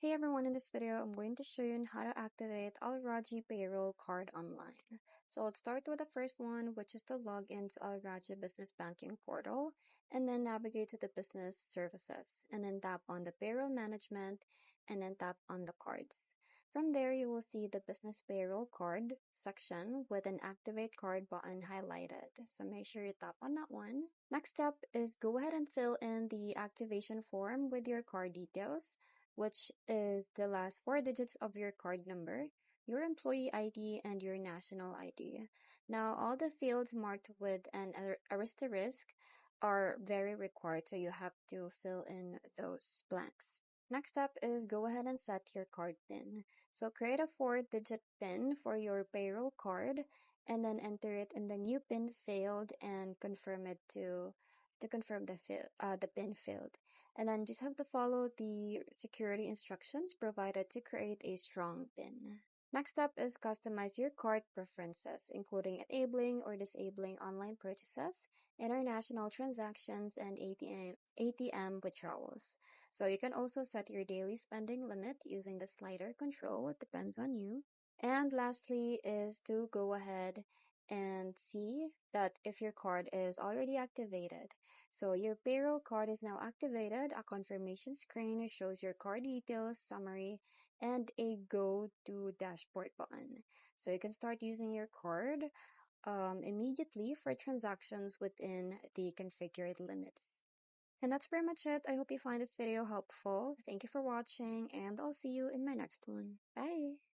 Hey everyone, in this video, I'm going to show you how to activate our Rajhi Payroll Card online. So let's start with the first one, which is to log into our Rajhi Business Banking portal and then navigate to the Business Services and then tap on the Payroll Management and then tap on the Cards. From there, you will see the Business Payroll Card section with an Activate Card button highlighted. So make sure you tap on that one. Next step is go ahead and fill in the activation form with your card details, which is the last four digits of your card number, your employee ID, and your national ID. Now, all the fields marked with an asterisk are very required, so you have to fill in those blanks. Next up is go ahead and set your card PIN. So create a 4-digit PIN for your payroll card and then enter it in the new PIN field and confirm it to confirm the PIN field. And then just have to follow the security instructions provided to create a strong PIN. Next up is customize your card preferences, including enabling or disabling online purchases, international transactions, and ATM withdrawals. So you can also set your daily spending limit using the slider control. It depends on you. And lastly is to go ahead and see that if your card is already activated. So your payroll card is now activated. A confirmation screen shows your card details, summary, and a go to dashboard button. So you can start using your card immediately for transactions within the configured limits. And that's pretty much it. I hope you find this video helpful. Thank you for watching, and I'll see you in my next one. Bye!